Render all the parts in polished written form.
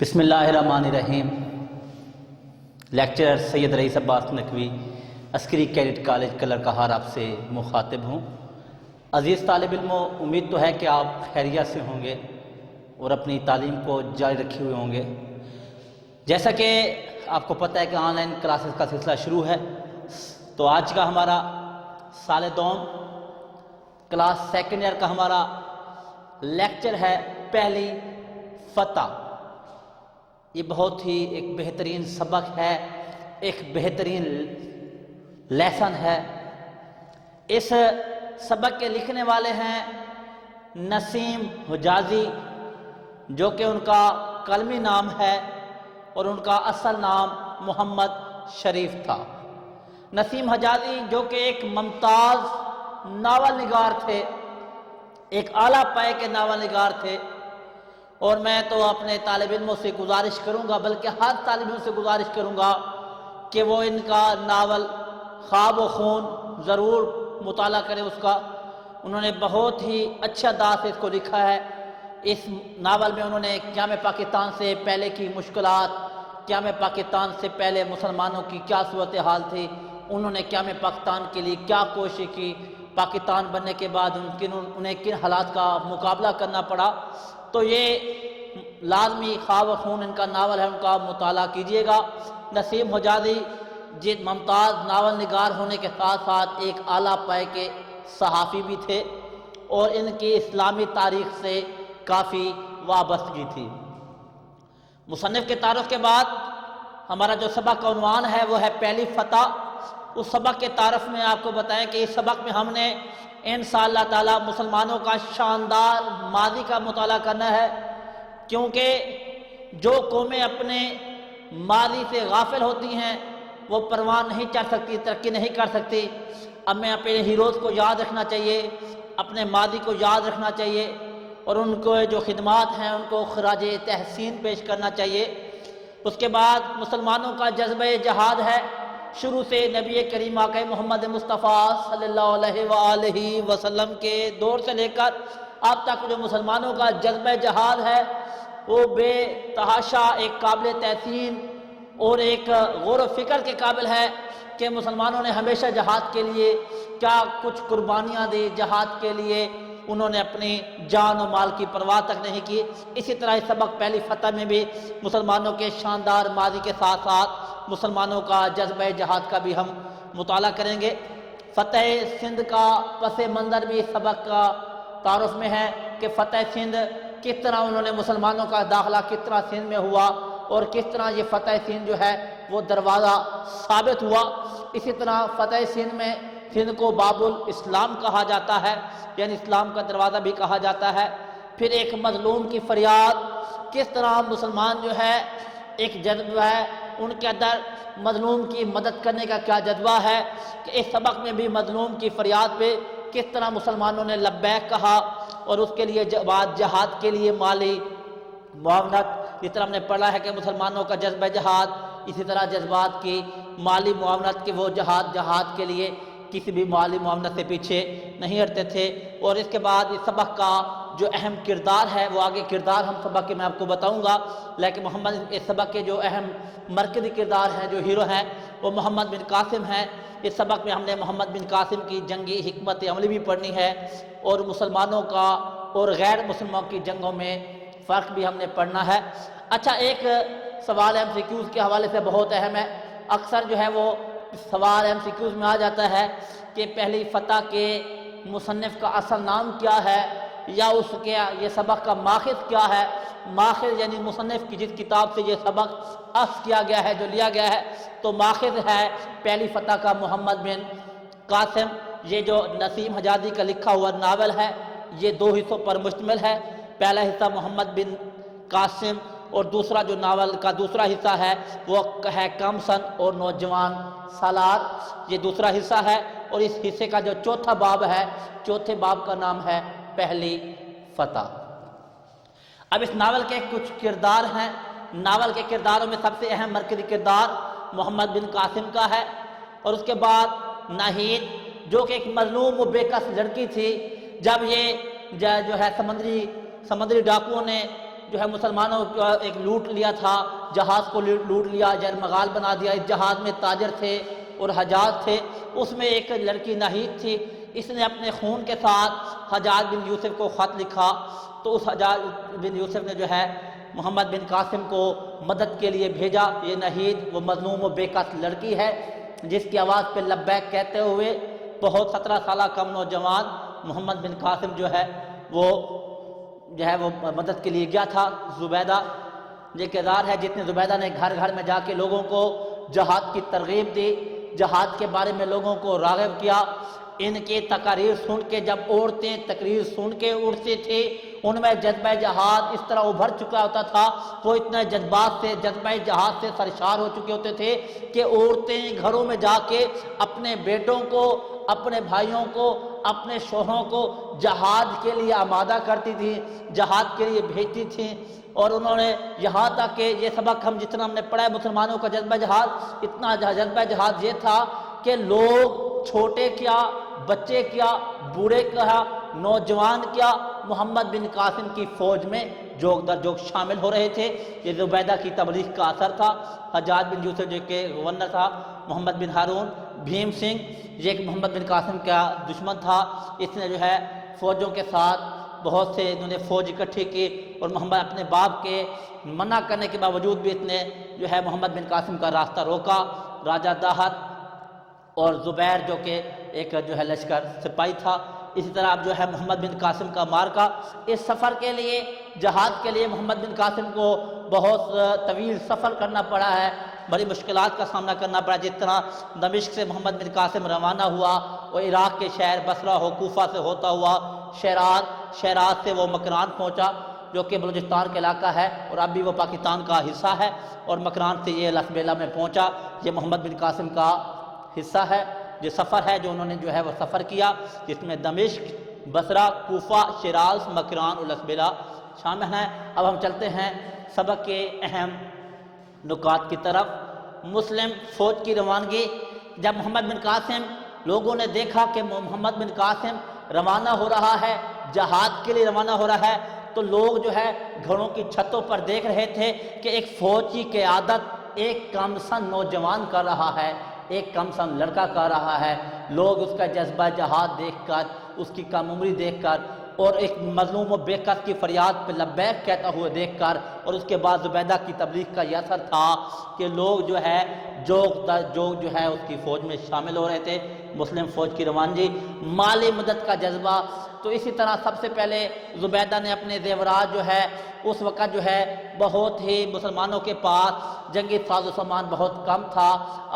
بسم اللہ الرحمن الرحیم۔ لیکچرر سید رئیس عباس نقوی، عسکری کیڈٹ کالج کلر کہار آپ سے مخاطب ہوں۔ عزیز طالب علموں، امید تو ہے کہ آپ خیریت سے ہوں گے اور اپنی تعلیم کو جاری رکھے ہوئے ہوں گے۔ جیسا کہ آپ کو پتہ ہے کہ آن لائن کلاسز کا سلسلہ شروع ہے، تو آج کا ہمارا سال دوم کلاس سیکنڈ ایئر کا ہمارا لیکچر ہے پہلی فتح۔ یہ بہت ہی ایک بہترین سبق ہے، ایک بہترین لیسن ہے۔ اس سبق کے لکھنے والے ہیں نسیم حجازی، جو کہ ان کا قلمی نام ہے اور ان کا اصل نام محمد شریف تھا۔ نسیم حجازی جو کہ ایک ممتاز ناول نگار تھے، ایک اعلیٰ پائے کے ناول نگار تھے، اور میں تو اپنے طالب علموں سے گزارش کروں گا، بلکہ ہر طالب علم سے گزارش کروں گا کہ وہ ان کا ناول خواب و خون ضرور مطالعہ کرے اس کا۔ انہوں نے بہت ہی اچھا انداز سے اس کو لکھا ہے۔ اس ناول میں انہوں نے قیام پاکستان سے پہلے کی مشکلات، قیام پاکستان سے پہلے مسلمانوں کی کیا صورتحال تھی، انہوں نے قیام پاکستان کے لیے کیا کوشش کی، پاکستان بننے کے بعد انہیں کن حالات کا مقابلہ کرنا پڑا۔ تو یہ لازمی خواب و خون ان کا ناول ہے، ان کا مطالعہ کیجیے گا۔ نسیم حجازی جس ممتاز ناول نگار ہونے کے ساتھ ساتھ ایک اعلیٰ پائے کے صحافی بھی تھے، اور ان کی اسلامی تاریخ سے کافی وابستگی تھی۔ مصنف کے تعارف کے بعد ہمارا جو سبق کا عنوان ہے وہ ہے پہلی فتح۔ اس سبق کے تعارف میں آپ کو بتائیں کہ اس سبق میں ہم نے انشاءاللہ تعالی مسلمانوں کا شاندار ماضی کا مطالعہ کرنا ہے، کیونکہ جو قومیں اپنے ماضی سے غافل ہوتی ہیں وہ پروان نہیں چڑھ سکتی، ترقی نہیں کر سکتی۔ اب میں اپنے ہیروز کو یاد رکھنا چاہیے، اپنے ماضی کو یاد رکھنا چاہیے، اور ان کو جو خدمات ہیں ان کو خراج تحسین پیش کرنا چاہیے۔ اس کے بعد مسلمانوں کا جذبہ جہاد ہے، شروع سے نبی کریم آقا محمد مصطفیٰ صلی اللہ علیہ وآلہ وسلم کے دور سے لے کر اب تک جو مسلمانوں کا جذبہ جہاد ہے وہ بے تحاشا ایک قابل تحسین اور ایک غور و فکر کے قابل ہے کہ مسلمانوں نے ہمیشہ جہاد کے لیے کیا کچھ قربانیاں دی، جہاد کے لیے انہوں نے اپنی جان و مال کی پرواہ تک نہیں کی۔ اسی طرح اس سبق پہلی فتح میں بھی مسلمانوں کے شاندار ماضی کے ساتھ ساتھ مسلمانوں کا جذبہ جہاد کا بھی ہم مطالعہ کریں گے۔ فتح سندھ کا پس منظر بھی اس سبق کا تعارف میں ہے کہ فتح سندھ کس طرح انہوں نے مسلمانوں کا داخلہ کس طرح سندھ میں ہوا، اور کس طرح یہ فتح سندھ جو ہے وہ دروازہ ثابت ہوا۔ اسی طرح فتح سندھ میں سندھ کو باب الاسلام کہا جاتا ہے، یعنی اسلام کا دروازہ بھی کہا جاتا ہے۔ پھر ایک مظلوم کی فریاد، کس طرح مسلمان جو ہے ایک جذبہ ہے ان کے اندر مظلوم کی مدد کرنے کا کیا جذبہ ہے، کہ اس سبق میں بھی مظلوم کی فریاد پہ کس طرح مسلمانوں نے لبیک کہا، اور اس کے لیے جہاد کے لیے مالی معاونت، جس طرح ہم نے پڑھا ہے کہ مسلمانوں کا جذبہ جہاد، اسی طرح جذبات کی مالی معاونت کہ وہ جہاد کے لیے کسی بھی مالی معاونت سے پیچھے نہیں ہٹتے تھے۔ اور اس کے بعد اس سبق کا جو اہم کردار ہے وہ آگے کردار ہم سبق کے میں آپ کو بتاؤں گا، لیکن اس سبق کے جو اہم مرکزی کردار ہیں، جو ہیرو ہیں، وہ محمد بن قاسم ہیں۔ اس سبق میں ہم نے محمد بن قاسم کی جنگی حکمت عملی بھی پڑھنی ہے، اور مسلمانوں کا اور غیر مسلمانوں کی جنگوں میں فرق بھی ہم نے پڑھنا ہے۔ اچھا، ایک سوال ایم سی کیوز کے حوالے سے بہت اہم ہے۔ اکثر جو ہے وہ سوال ایم سی کیوز میں آ جاتا ہے کہ پہلی فتح کے مصنف کا اصل نام کیا ہے، یا اس کے یہ سبق کا ماخذ کیا ہے۔ ماخذ یعنی مصنف کی جس کتاب سے یہ سبق اخذ کیا گیا ہے، جو لیا گیا ہے، تو ماخذ ہے پہلی فتح کا محمد بن قاسم۔ یہ جو نسیم حجازی کا لکھا ہوا ناول ہے یہ دو حصوں پر مشتمل ہے۔ پہلا حصہ محمد بن قاسم، اور دوسرا جو ناول کا دوسرا حصہ ہے وہ ہے کم سن اور نوجوان سالار، یہ دوسرا حصہ ہے۔ اور اس حصے کا جو چوتھا باب ہے، چوتھے باب کا نام ہے پہلی فتح۔ اب اس ناول کے کچھ کردار ہیں۔ ناول کے کرداروں میں سب سے اہم مرکزی کردار محمد بن قاسم کا ہے، اور اس کے بعد ناہید جو کہ ایک مظلوم و بے کس لڑکی تھی۔ جب یہ جو ہے سمندری ڈاکوؤں نے جو ہے مسلمانوں کو ایک لوٹ لیا تھا، جہاز کو لوٹ لیا، جرمغال بنا دیا۔ اس جہاز میں تاجر تھے اور حجاج تھے، اس میں ایک لڑکی ناہید تھی، اس نے اپنے خون کے ساتھ حجاج بن یوسف کو خط لکھا، تو اس حجاج بن یوسف نے جو ہے محمد بن قاسم کو مدد کے لیے بھیجا۔ یہ ناہید وہ مظلوم و بے کس لڑکی ہے جس کی آواز پہ لبیک کہتے ہوئے بہت 17 سالہ کم نوجوان محمد بن قاسم جو ہے وہ مدد کے لیے گیا تھا۔ زبیدہ یہ کردار ہے جتنے زبیدہ نے گھر گھر میں جا کے لوگوں کو جہاد کی ترغیب دی، جہاد کے بارے میں لوگوں کو راغب کیا۔ ان کی تقاریر سن کے جب عورتیں تقریر سن کے اٹھتی تھی، ان میں جذبہ جہاد اس طرح ابھر چکا ہوتا تھا، وہ اتنے جذبات سے جذبہ جہاد سے سرشار ہو چکے ہوتے تھے کہ عورتیں گھروں میں جا کے اپنے بیٹوں کو، اپنے بھائیوں کو، اپنے شوہروں کو جہاد کے لیے آمادہ کرتی تھی، جہاد کے لیے بھیجتی تھیں۔ اور انہوں نے یہاں تک کہ یہ سبق ہم جتنا ہم نے پڑھا ہے مسلمانوں کا جذبہ جہاد، اتنا جذبہ جہاد یہ تھا کہ لوگ چھوٹے کیا، بچے کیا، بوڑھے کیا، نوجوان کیا، محمد بن قاسم کی فوج میں جوگ در جوگ شامل ہو رہے تھے۔ یہ زبیدہ کی تبلیغ کا اثر تھا۔ حجاج بن یوسف جو کہ گورنر تھا، محمد بن ہارون، بھیم سنگھ یہ ایک محمد بن قاسم کا دشمن تھا، اس نے جو ہے فوجوں کے ساتھ بہت سے انہوں نے فوج اکٹھی کی، اور محمد اپنے باپ کے منع کرنے کے باوجود بھی اس نے جو ہے محمد بن قاسم کا راستہ روکا۔ راجہ داہر اور زبیر جو کہ ایک جو ہے لشکر سپاہی تھا، اسی طرح اب جو ہے محمد بن قاسم کا مارکا۔ اس سفر کے لیے، جہاد کے لیے محمد بن قاسم کو بہت طویل سفر کرنا پڑا ہے، بڑی مشکلات کا سامنا کرنا پڑا۔ جس طرح دمشق سے محمد بن قاسم روانہ ہوا، وہ عراق کے شہر بصرہ و کوفہ سے ہوتا ہوا شیراز سے وہ مکران پہنچا جو کہ بلوچستان کا علاقہ ہے اور اب بھی وہ پاکستان کا حصہ ہے، اور مکران سے یہ لسبیلا میں پہنچا۔ یہ محمد بن قاسم کا حصہ ہے، جو سفر ہے جو انہوں نے جو ہے وہ سفر کیا، جس میں دمشق، بصرہ، کوفہ، شیراز، مکران اور لسبیلا شامل ہیں۔ اب ہم چلتے ہیں سبق کے اہم نکات کی طرف۔ مسلم فوج کی روانگی۔ جب محمد بن قاسم، لوگوں نے دیکھا کہ محمد بن قاسم روانہ ہو رہا ہے، جہاد کے لیے روانہ ہو رہا ہے، تو لوگ جو ہے گھروں کی چھتوں پر دیکھ رہے تھے کہ ایک فوج کی قیادت ایک کم سن نوجوان کر رہا ہے، ایک کم سن لڑکا کر رہا ہے۔ لوگ اس کا جذبہ جہاد دیکھ کر، اس کی کم عمری دیکھ کر، اور ایک مظلوم و بے کس کی فریاد پہ لبیک کہتا ہوئے دیکھ کر، اور اس کے بعد زبیدہ کی تبلیغ کا یہ اثر تھا کہ لوگ جو ہے جوگ در جوگ جو ہے اس کی فوج میں شامل ہو رہے تھے۔ مسلم فوج کی روانگی، مالی مدد کا جذبہ۔ تو اسی طرح سب سے پہلے زبیدہ نے اپنے زیورات جو ہے اس وقت جو ہے بہت ہی مسلمانوں کے پاس جنگی ساز و سامان بہت کم تھا،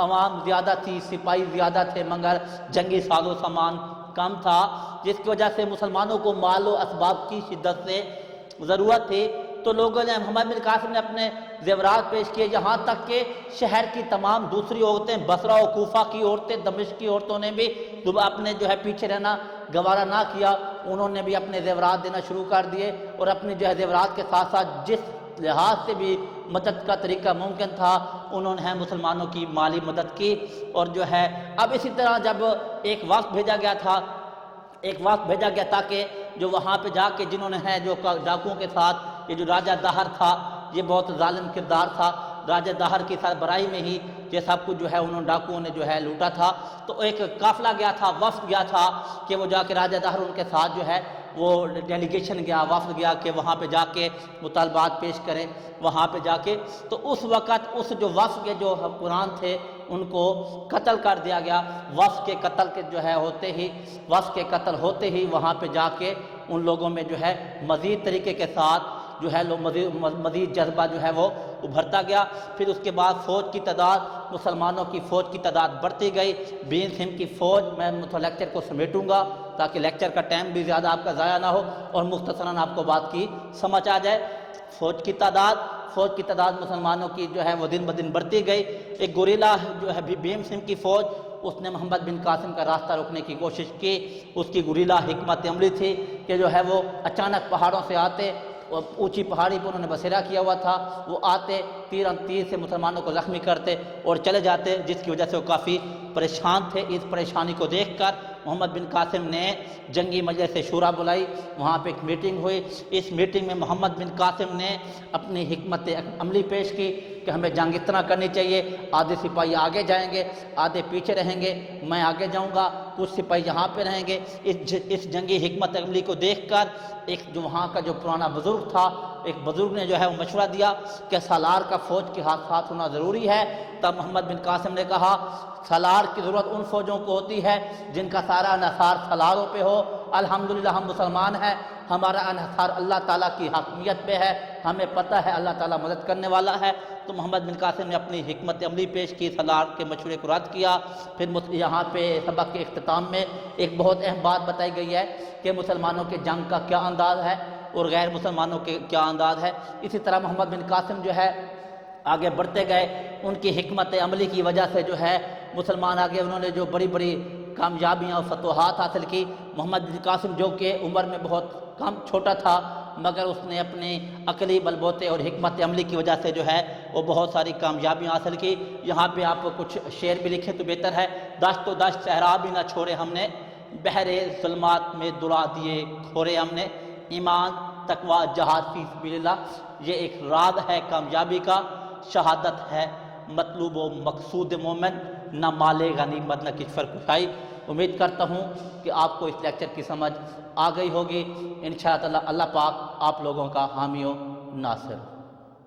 عوام زیادہ تھی، سپاہی زیادہ تھے، مگر جنگی ساز و سامان کم تھا، جس کی وجہ سے مسلمانوں کو مال و اسباب کی شدت سے ضرورت تھی۔ تو لوگوں نے، محمد بن قاسم نے اپنے زیورات پیش کیے، یہاں تک کہ شہر کی تمام دوسری عورتیں، بصرہ و کوفہ کی عورتیں، دمشق کی عورتوں نے بھی اپنے جو ہے پیچھے رہنا گوارا نہ کیا، انہوں نے بھی اپنے زیورات دینا شروع کر دیے، اور اپنے جو ہے زیورات کے ساتھ ساتھ جس لحاظ سے بھی مدد کا طریقہ ممکن تھا انہوں نے مسلمانوں کی مالی مدد کی۔ اور جو ہے اب اسی طرح جب ایک وقت بھیجا گیا تاکہ جو وہاں پہ جا کے جنہوں نے جو ڈاکوؤں کے ساتھ، یہ جو راجہ داہر تھا یہ بہت ظالم کردار تھا، راجہ داہر کی سربراہی میں ہی یہ سب کچھ جو ہے انہوں ڈاکوؤں نے جو ہے لوٹا تھا۔ تو ایک قافلہ گیا تھا، وفد گیا تھا کہ وہ جا کے راجہ داہر ان کے ساتھ جو ہے وہ ڈیلیگیشن گیا، وفد گیا کہ وہاں پہ جا کے مطالبات پیش کریں وہاں پہ جا کے۔ تو اس وقت اس جو وفد کے جو حکمران تھے ان کو قتل کر دیا گیا۔ وفد کے قتل کے جو ہے ہوتے ہی وہاں پہ جا کے ان لوگوں میں جو ہے مزید طریقے کے ساتھ جو ہے مزید جذبہ جو ہے وہ ابھرتا گیا۔ پھر اس کے بعد فوج کی تعداد، مسلمانوں کی فوج کی تعداد بڑھتی گئی۔ بھیم سنگھ کی فوج، میں لیکچر کو سمیٹوں گا تاکہ لیکچر کا ٹائم بھی زیادہ آپ کا ضائع نہ ہو اور مختصراً آپ کو بات کی سمجھ آ جائے۔ فوج کی تعداد مسلمانوں کی جو ہے وہ دن بدن بڑھتی گئی۔ ایک گوریلا جو ہے بھیم سنگھ کی فوج، اس نے محمد بن قاسم کا راستہ روکنے کی کوشش کی۔ اس کی گوریلا حکمت عملی تھی کہ جو ہے وہ اچانک پہاڑوں سے آتے، اونچی پہاڑی پر انہوں نے بسیرا کیا ہوا تھا، وہ آتے تیر سے مسلمانوں کو زخمی کرتے اور چلے جاتے، جس کی وجہ سے وہ کافی پریشان تھے۔ اس پریشانی کو دیکھ کر محمد بن قاسم نے جنگی مجلس شورا بلائی، وہاں پہ ایک میٹنگ ہوئی۔ اس میٹنگ میں محمد بن قاسم نے اپنی حکمت عملی پیش کی کہ ہمیں جنگ اتنا کرنی چاہیے، آدھے سپاہی آگے جائیں گے، آدھے پیچھے رہیں گے، میں آگے جاؤں گا، کچھ سپاہی یہاں پہ رہیں گے۔ اس جنگی حکمت عملی کو دیکھ کر ایک جو وہاں کا جو پرانا بزرگ تھا، ایک بزرگ نے جو ہے وہ مشورہ دیا کہ سالار کا فوج کے ساتھ ہونا ضروری ہے۔ تب محمد بن قاسم نے کہا سالار کی ضرورت ان فوجوں کو ہوتی ہے جن کا سارا انحصار سالاروں پہ ہو۔ الحمدللہ ہم مسلمان ہیں، ہمارا انحصار اللہ تعالیٰ کی حاکمیت پہ ہے، ہمیں پتہ ہے اللہ تعالیٰ مدد کرنے والا ہے۔ تو محمد بن قاسم نے اپنی حکمت عملی پیش کی، سالار کے مشورے کو رد کیا۔ پھر یہاں پہ سبق کے اختتام میں ایک بہت اہم بات بتائی گئی ہے کہ مسلمانوں کے جنگ کا کیا انداز ہے اور غیر مسلمانوں کے کیا انداز ہے۔ اسی طرح محمد بن قاسم جو ہے آگے بڑھتے گئے، ان کی حکمت عملی کی وجہ سے جو ہے مسلمان آگے، انہوں نے جو بڑی بڑی کامیابیاں اور فتوحات حاصل کی۔ محمد بن قاسم جو کہ عمر میں بہت کم چھوٹا تھا، مگر اس نے اپنی عقلی بلبوتے اور حکمت عملی کی وجہ سے جو ہے وہ بہت ساری کامیابیاں حاصل کی۔ یہاں پہ آپ کچھ شعر بھی لکھیں تو بہتر ہے۔ دشت و دشت صحرا بھی نہ چھوڑے ہم نے، بحر ظلمات میں دلا دیے کھورے ہم نے، ایمان تقوی جہاد فی سبیل اللہ۔ یہ ایک راز ہے کامیابی کا، شہادت ہے مطلوب و مقصود مومن، نہ مال غنیمت نہ کچھ فرق کشائی۔ امید کرتا ہوں کہ آپ کو اس لیکچر کی سمجھ آ گئی ہوگی۔ انشاءاللہ اللہ پاک آپ لوگوں کا حامی و ناصر۔